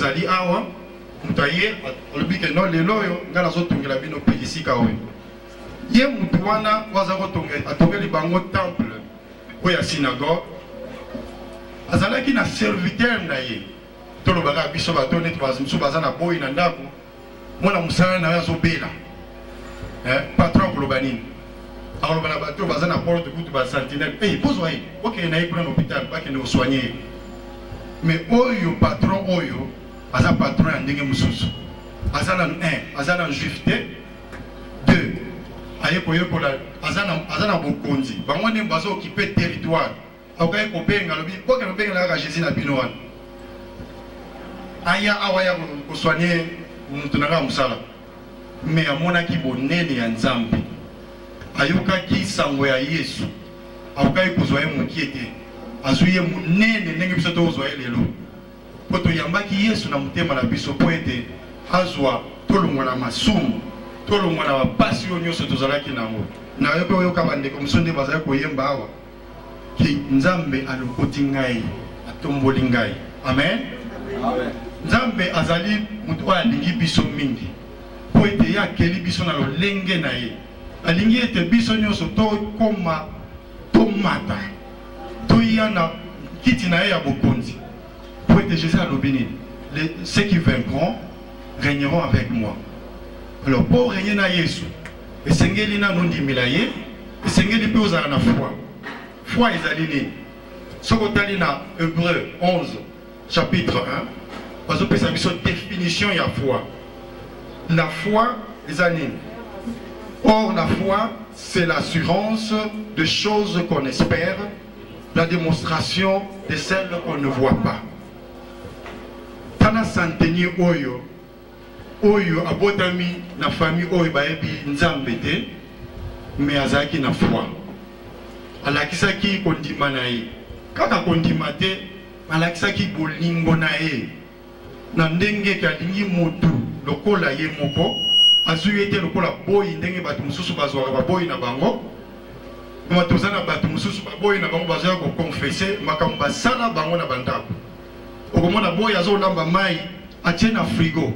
tozali awa mutaye olobi ke non lelo oyo nga nazotongela bino mpe esika oyo ye mutu wana waza atongeli bango temple oyo ya synagogue azalaki na serviteur na ye tolobaka biso bato neti mosusu baza na boyi na ndako mwana mosala na ye azobela patron akoloba nini akoloba na bato baza na porte kutu basentinelle bozwa ye okende na ye kuna na hôpital bakende kosoigne ye mais oyo patron oyo aza patron ya ndenge mosusu aza na juif te 2 aye koyekola aza na bokonzi bango nde baza okipe territoire akoki kobenga lobi boke nobengelaka jésus na bino wana aya awa ya kosoigne moto na kaka mosala mais amonaki bonene ya nzambe ayokaki sango ya yesu akokaki kozwa ye mokie te azwi ye monene ndenge biso tozwa ye lelo mpo toyambaki yesu na motema na biso mpo ete azwa tolongwa na masumu tolongwa na bapasi oyo nyonso tozalaki nango nayoki oyoka bandeko mosusu nde bazali koyemba awa ki nzambe alokoti ngai atomboli ngai amen nzambe azali moto oyo alingi biso mingi mpo ete ye akeli biso na lolenge na ye alingi ete biso nyonso tokoma tomata toya na kiti na ye ya bokonzi mpo ete jésus alobi nini ceux qui vaincront régneront avec moi. Alors pour régner na yesu esengeli nano ndimela ye esengeli mpe ozala na foi foi ezali nini soki otali na Hébreu 11 chapitre 1 bazopesa biso définition ya foi. La foi eza nini? Or la foi c'est l'assurance de choses qu'on espère, la démonstration de celles qu'on ne voit pas. Tana santeni oyo oyo abotami na famille oyo bayebi nzambe te mais azaki na foi alakisaki kondima na ye kaka kondima te alakisaki bolingo na ye na ndenge ke alingi motu lokola ye moko azwi ete lokola boyi ndenge bato mosusu bazwaka baboyi na bango toza na bato mosusu baboyi na bango bazwaka kokonfese makambo basala bango na bandako okomona boyi azolamba mai atie na frigo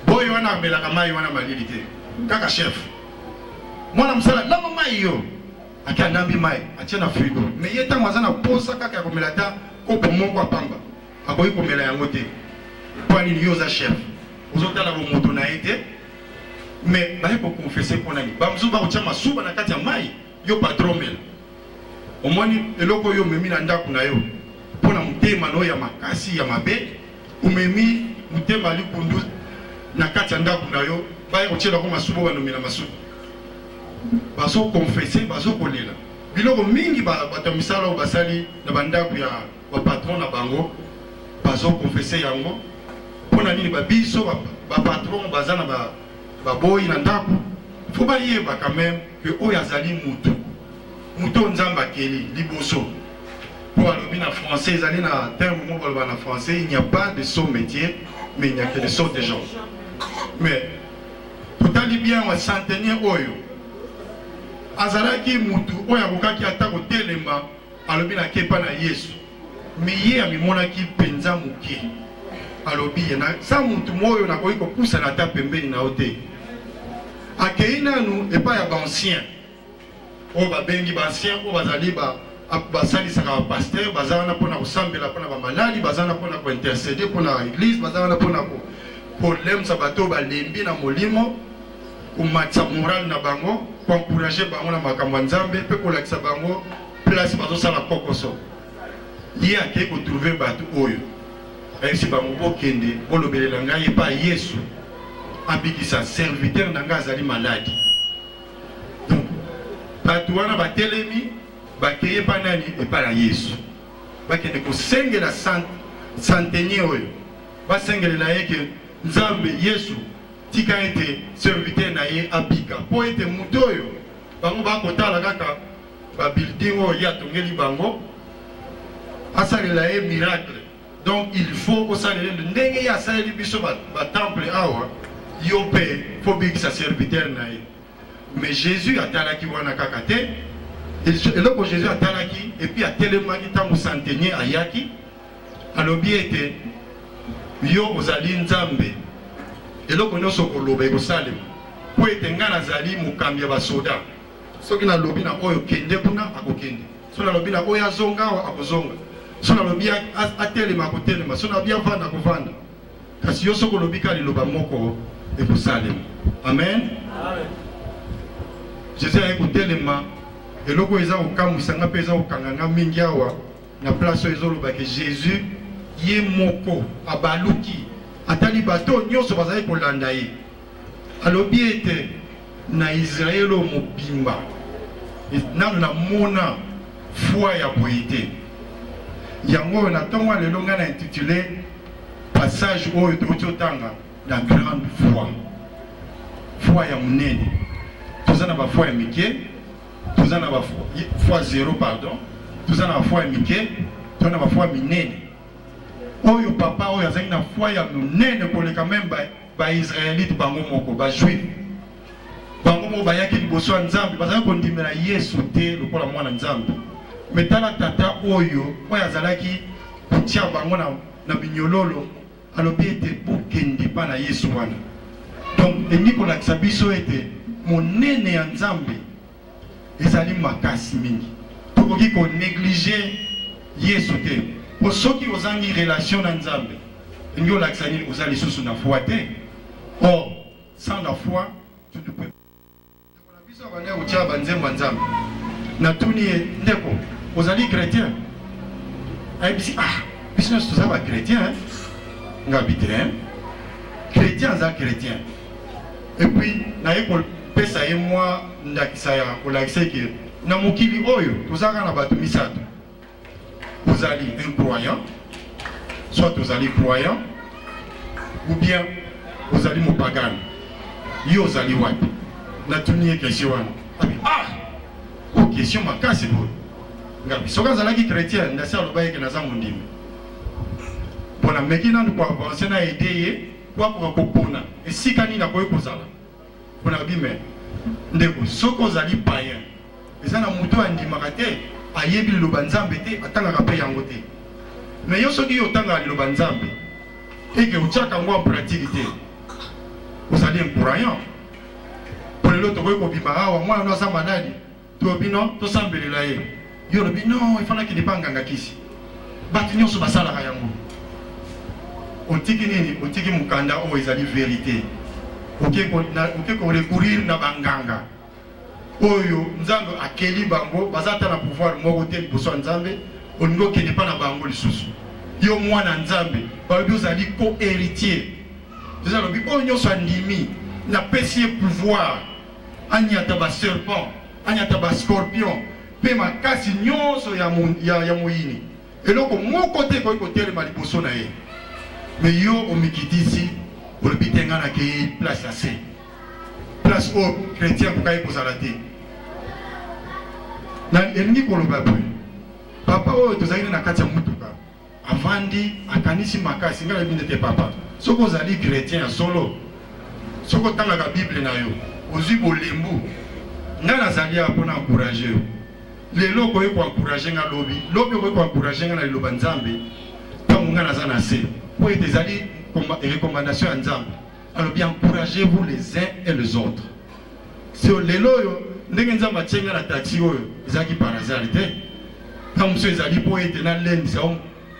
boyi wana amelaka mai wana malili te kaka chef mwana mosala lamba mai yo ake anambi mai atie na frigo mais ye ntango aza na posa kaka ya komela ta kopo moko apamba akoki komela yango te mpo anini yo oza chef ozotala bomoto na ye te mais baye kokonfese mpo nani bamosusu bakotia masuba na kati ya mai yo patron mela omoni eloko oyo omemi na ndako na yo mpo na motema na oyo ya makasi ya mabe omemi motema likundu na kati ya ndako na yo baye kotielako masuba banomela masuba bazokonfese bazokolela biloko mingi bato ya misala oyo basali na bandako ya bapatron na bango bazokonfese yango mpo na nini babiso bapatron baza na baboyi na ndako fo bayeba quand même ke oyo azali mutu oyo nzambe akeli liboso mpo alobi na français ezali na terme moko baloba na français il n'y a pas de saut métier mais il n'y a que de saut de gens mais totali bien wa centenier oyo azalaki mutu oyo akokaki ata kotelema alobi na kepa na yesu mais ye amimonaki mpenza moke alobi ye na sa mutu moyo nakoki kopusana ata pembeni na yo te akei nanu epai ya baancien oyo babengi baancien oyo bazali basalisaka bapaster baza wana mpona kosambela mpona bamaladi baza wana mpona kointercede mpona église baza wana mpona kolemisa bato oyo balembi na molimo komatisa morale na bango koencourage bango na makambo ya nzambe mpe kolakisa bango place bazosala kokoso ye akei kotrouve bato oyo ayebisi bango bokende bolobelela ngai epai yesu abikisa serviteur na ngai azali maladi donc bato wana batelemi bakeye epai nani epai na yesu bakende kosengela centenier oyo basengelela ye ke nzambe yesu tika ete serviteur na ye abika mpo ete moto oyo bango bakotala kaka babuilding oyo ye atongeli bango asalela ye miracle. Donc il faut que ça ndenge ya saleli biso ba temple awa yo pe faut que ça serviteur na ye mais Jésus atalaki wana kaka te et là que Jésus atalaki et puis atelemaki tango centenier ayaki alobi ete yo ozali nzambe eloko nyonso koloba ekosalema po ete nga nazali mokambi ya basoda soki nalobi na oyo kende kuna akokende so nalobi na oyo azonga awa akozonga so nalobi atelema akotelema so nalobi avanda akovanda kasi yo soki olobi ka liloba moko ekosalema amen Jésus aye kotelema eloko eza kokamwisanga mpe eza kokanganga mingi awa na place oyo ezolobaki Jésus ye moko abaluki atali bato nyonso bazali kolanda ye alobi ete na Israel mobimba nanu na mona foi ya boye te yango na ntongo lelo nga na intitulé passage oyo tokoki otanga la grande foi ya monene toza na bafoi ya mike toza na bafoi zéro pardon toza na bafoi ya mike toza na bafoi ya minene oyo papa oyo azali na foi ya monene koleka meme baisraélite bango moko bajuif bango moko bayaki liboso ya nzambe bazali kondimela yesu te lokola mwana nzambe me tala tata oyo azalaki kotia bango na binyololo alobi ete bokende mpa na yesu wana donc elingi kolakisa biso ete monene ya nzambe ezali makasi mingi tokoki konéglige yesu te po soki ozangi relation na nzambe elingi olakisa nini oza lisusu na foi te or sans la foi tu ne peux na biso abandi kotia banzembo ya nzambe natuni ye ndeko ozali chrétien ayebisi biso nyonso toza bachrétien ngabi te chrétien aza chrétien et puis naye kopesa ye mwa ndakisa ya kolakisa eke na mokili oyo tozalaka na bato misato ozali incroyant soit ozali croyant ou bien ozali mopagane yo ozali wapi natuni ye question wana abi question makasi boye ngabi soki azalaki chrétien ndasi aloba eke naza mondimi mpona meki nanu koavanse na ede ye wakoka kopona esika nini akoki kozala mpona bime ndeko soki ozali payen eza na moto andimaka te ayebi liloba nzambe te atangaka mpe yango te me yo soki yo otangaka liloba nzambe eke otiaka yango en pratique te ozali incroyant mpo lelo tokoki kobima awa mwana no aza maladi toyobi no tosambelela ye yo olobi non efanaki lipa nganga kisi bato nyonso basalaka yango otiki nini otiki mokanda oyo ezali vérité oke korecourir na banganga oyo nzambe akeli bango baza ata na pouvoir moko te liboso ya nzambe olingi okende mpa na bango lisusu yo mwana nzambe balobi ozali co-héritier eza lobi oyo nyonso andimi napesi ye pouvoir anyata baserpent anyata bascorpion mpe makasi nyonso ya moyini eloko moko te koki kotelema liboso na ye me yo omikitisi olobi te nga nakei place ya se place oyo chrétien kokai kozala te elingi koloba boye papa oyo tozalaki na kati ya mutuka avandi akanisi makasi nga nayebi nde te papa soki ozali chrétien ya solo soki otangaka bible na yo ozwi bolembu nga nazali awa mpona encourage yo lelo okoki koencourage nga lobi okoki koencourage nga na liloba nzambe ntango nga naza na se po ete ezali recommandation ya nzambe alobi encouragez-vous les uns et les autres so lelo oyo ndenge nzambe atie nga na taxi oyo ezalaki par hasard te ntango mosu ezali po ete nalendisa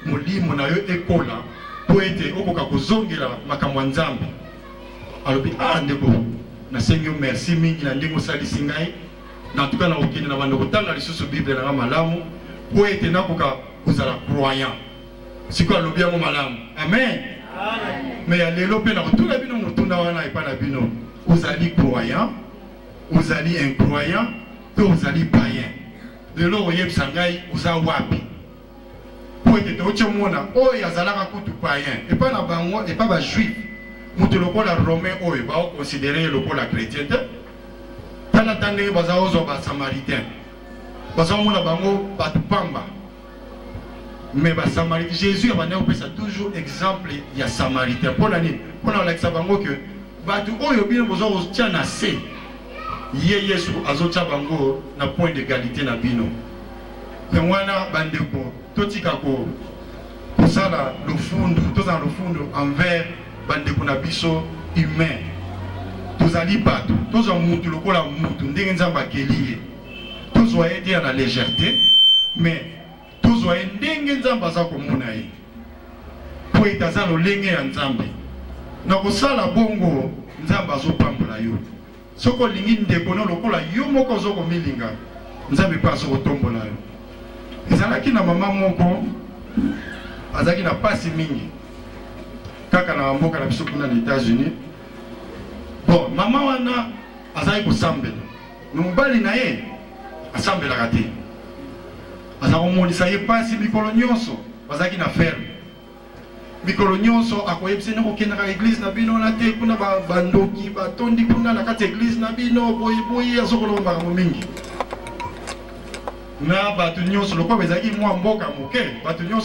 molimo na yo ekola po ete okoka kozongela makambo ya nzambe alobi ndeko nasengi yo merci mingi na ndenge osalisi ngai na tuka na okende na bando kotanga lisusu bible na nga malamu po ete nakoka kozala croyant sikoyo alobi yango malamu amen me ya lelo mpe na kotuna bino motuna wana epa na bino ozali croyant ozali incroyant to ozali payen lelo oyebisa ngai oza wapi po ete tooti omona oyo azalaka kutu payen epa na bango epa bajuif moto lokola romain oyo baokonsidere lokola chrétien te tala ta ndenge baza ozwa basamaritain baza omona bango bato pamba mais basamaritain jésus abandaki kopesa toujours exemple ya samaritain mpona nini mpona kolakisa bango ke bato oyo bino boza kotia na se ye yesu azotia bango na point d'égalité na bino yango wana bandeko totika tosala lofundu tozala lofundu envers bandeko na biso humain tozali bato tozwa mutu lokola mutu ndenge nzambe akeli ye tozwa ye te ya na légèreté mais tozwa ye ndenge nzambe aza komona ye po ete aza lolenge ya nzambe na kosala bongo nzambe azopambola yo soki olingi ndeko no lokola yo moko ozokomilinga nzambe mpe azokotombola yo ezalaki na mama moko azalaki na pasi mingi kaka na mboka na biso kuna na États-Unis. Bon, mama wana azalaki kosambela mobali na ye asambelaka te aza komonisa ye pasi mikolo nyonso bazalaki na ferme mikolo nyonso akoyebisa ne kokendaka église na bino na te kuna bandoki batondi kuna na kati église na bino boyeboye azokoloba makambo mingi na bato nyonso lokola ezalaki mwa mboka moke bato nyonso